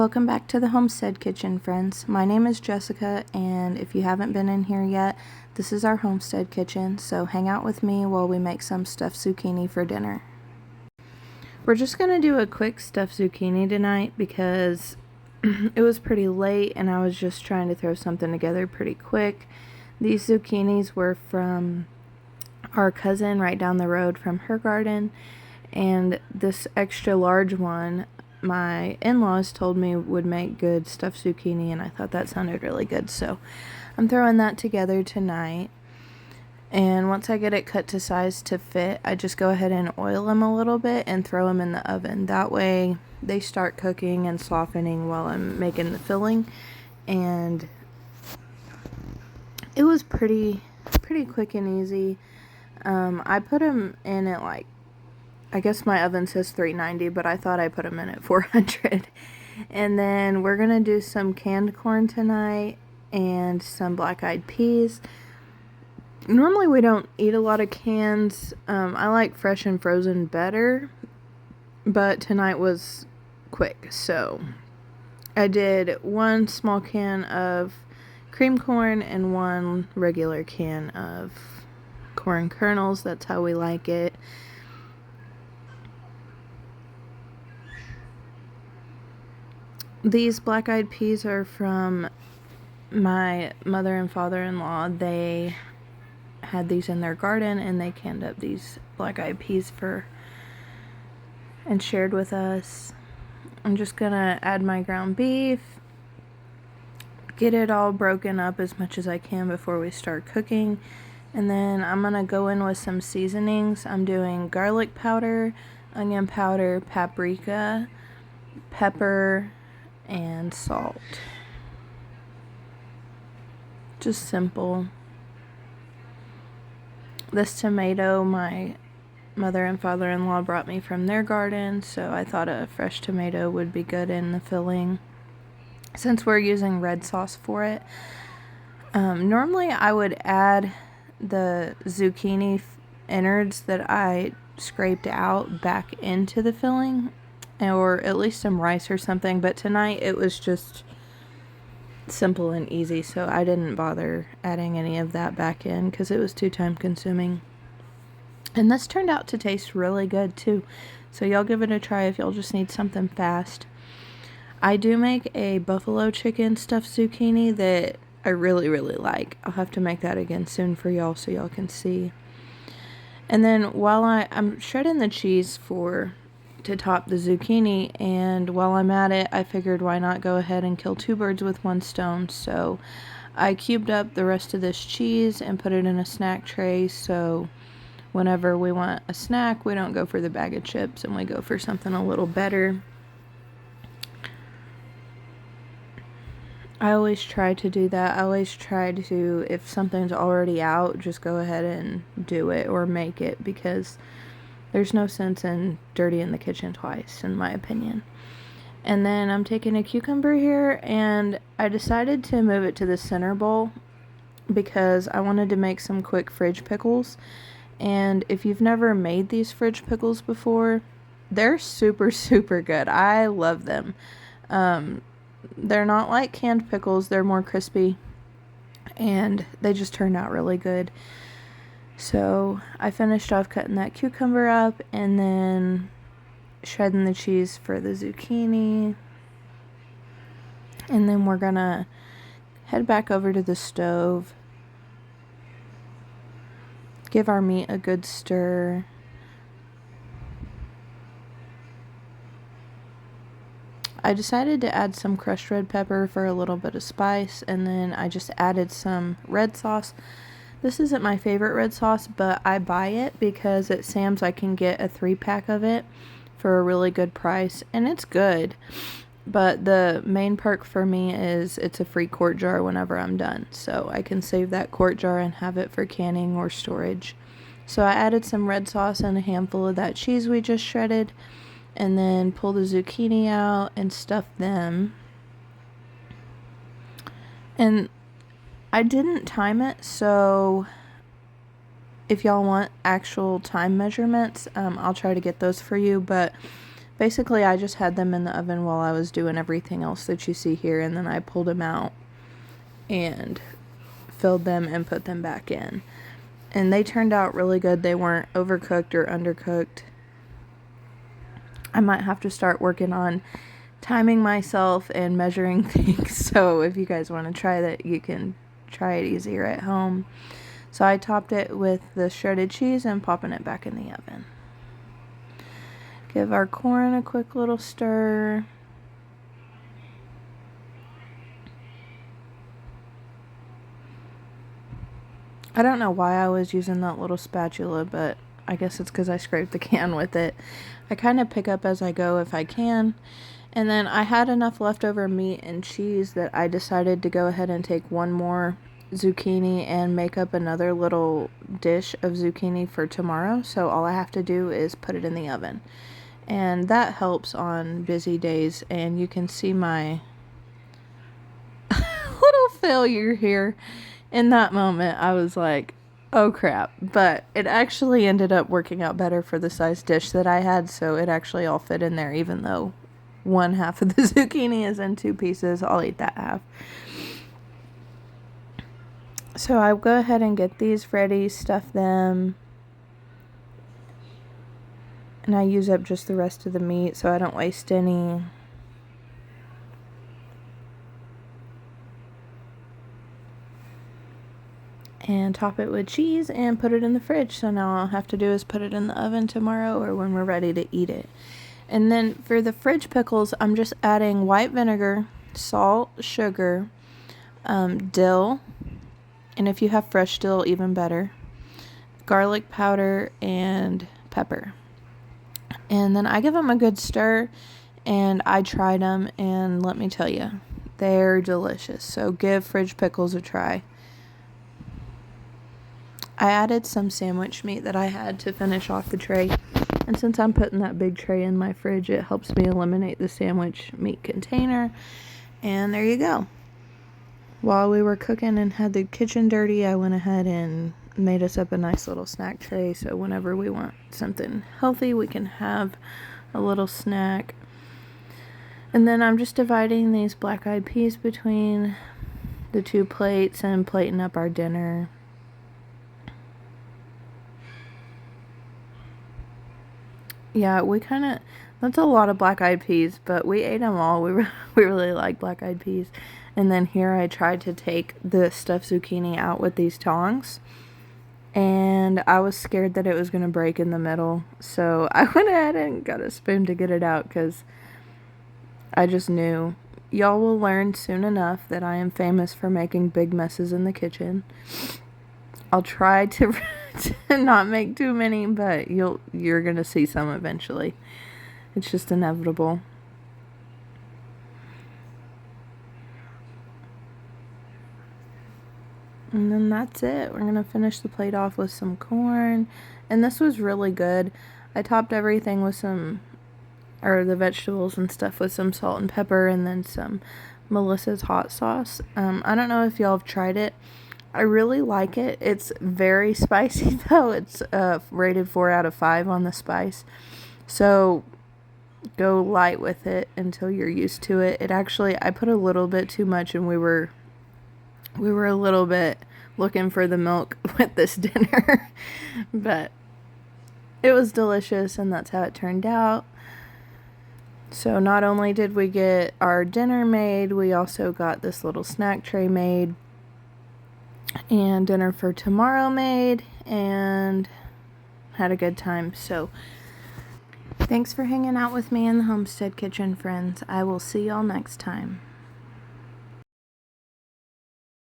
Welcome back to the Homestead Kitchen, friends. My name is Jessica, and if you haven't been in here yet, this is our Homestead Kitchen, so hang out with me while we make some stuffed zucchini for dinner. We're just going to do a quick stuffed zucchini tonight because it was pretty late and I was just trying to throw something together pretty quick. These zucchinis were from our cousin right down the road from her garden, and this extra large one my in-laws told me would make good stuffed zucchini, and I thought that sounded really good, so I'm throwing that together tonight. And once I get it cut to size to fit, I just go ahead and oil them a little bit and throw them in the oven. That way they start cooking and softening while I'm making the filling. And it was pretty quick and easy. I put them in at I guess my oven says 390, but I thought I put them in at 400. And then we're going to do some canned corn tonight and some black-eyed peas. Normally we don't eat a lot of cans. I like fresh and frozen better, but tonight was quick. So I did one small can of cream corn and one regular can of corn kernels. That's how we like it. These black-eyed peas are from my mother and father-in-law. They had these in their garden and they canned up these black-eyed peas and shared with us. I'm just gonna add my ground beef, get it all broken up as much as I can before we start cooking, and then I'm gonna go in with some seasonings. I'm doing garlic powder, onion powder, paprika, pepper, and salt. Just simple. This tomato my mother and father-in-law brought me from their garden, so I thought a fresh tomato would be good in the filling since we're using red sauce for it. Normally I would add the zucchini innards that I scraped out back into the filling, or at least some rice or something, but tonight it was just simple and easy, so I didn't bother adding any of that back in because it was too time consuming. And this turned out to taste really good too, so y'all give it a try if y'all just need something fast. I do make a buffalo chicken stuffed zucchini that I really like. I'll have to make that again soon for y'all so y'all can see. And then while I'm shredding the cheese to top the zucchini, and while I'm at it, I figured why not go ahead and kill two birds with one stone. So I cubed up the rest of this cheese and put it in a snack tray, so whenever we want a snack, we don't go for the bag of chips and we go for something a little better. I always try to do that. I always try to, if something's already out, just go ahead and do it or make it, because there's no sense in dirtying the kitchen twice, in my opinion. And then I'm taking a cucumber here, and I decided to move it to the center bowl because I wanted to make some quick fridge pickles. And if you've never made these fridge pickles before, they're super good. I love them. They're not like canned pickles. They're more crispy, and they just turned out really good. So I finished off cutting that cucumber up and then shredding the cheese for the zucchini. And then we're gonna head back over to the stove, give our meat a good stir. I decided to add some crushed red pepper for a little bit of spice, and then I just added some red sauce. This isn't my favorite red sauce, but I buy it because at Sam's I can get a 3-pack of it for a really good price, and it's good. But the main perk for me is it's a free quart jar whenever I'm done, so I can save that quart jar and have it for canning or storage. So I added some red sauce and a handful of that cheese we just shredded, and then pull the zucchini out and stuff them. And I didn't time it, so if y'all want actual time measurements, I'll try to get those for you, but Basically, I just had them in the oven while I was doing everything else that you see here, and then I pulled them out and filled them and put them back in. And they turned out really good. They weren't overcooked or undercooked. I might have to start working on timing myself and measuring things. So if you guys want to try that, you can try it easier at home. So I topped it with the shredded cheese and popping it back in the oven. Give our corn a quick little stir. I don't know why I was using that little spatula, but I guess it's because I scraped the can with it. I kind of pick up as I go if I can. And then I had enough leftover meat and cheese that I decided to go ahead and take one more zucchini and make up another little dish of zucchini for tomorrow. So all I have to do is put it in the oven. And that helps on busy days. And you can see my little failure here. In that moment, I was like, oh crap. But it actually ended up working out better for the size dish that I had. So it actually all fit in there, even though one half of the zucchini is in two pieces. I'll eat that half. So I'll go ahead and get these ready, stuff them. And I use up just the rest of the meat so I don't waste any. And top it with cheese and put it in the fridge. So now all I'll have to do is put it in the oven tomorrow or when we're ready to eat it. And then for the fridge pickles, I'm just adding white vinegar, salt, sugar, dill, and if you have fresh dill, even better, garlic powder, and pepper. And then I give them a good stir, and I tried them, and let me tell you, they're delicious. So give fridge pickles a try. I added some sandwich meat that I had to finish off the tray. And since I'm putting that big tray in my fridge, it helps me eliminate the sandwich meat container. And there you go. While we were cooking and had the kitchen dirty, I went ahead and made us up a nice little snack tray. So whenever we want something healthy, we can have a little snack. And then I'm just dividing these black-eyed peas between the two plates and plating up our dinner. Yeah, that's a lot of black-eyed peas, but we ate them all. We really like black-eyed peas. And then here I tried to take the stuffed zucchini out with these tongs, and I was scared that it was going to break in the middle. So I went ahead and got a spoon to get it out because I just knew. Y'all will learn soon enough that I am famous for making big messes in the kitchen. I'll try to not make too many, but you're gonna see some eventually. It's just inevitable. And then that's it. We're gonna finish the plate off with some corn. And this was really good. I topped everything with the vegetables and stuff with some salt and pepper and then some Melissa's hot sauce. I don't know if y'all have tried it. I really like it. It's very spicy though. It's rated 4 out of 5 on the spice. So go light with it until you're used to it. I put a little bit too much and we were a little bit looking for the milk with this dinner. But it was delicious and that's how it turned out. So not only did we get our dinner made, we also got this little snack tray made. And dinner for tomorrow made, and had a good time. So thanks for hanging out with me in the homestead kitchen, friends. I will see y'all next time.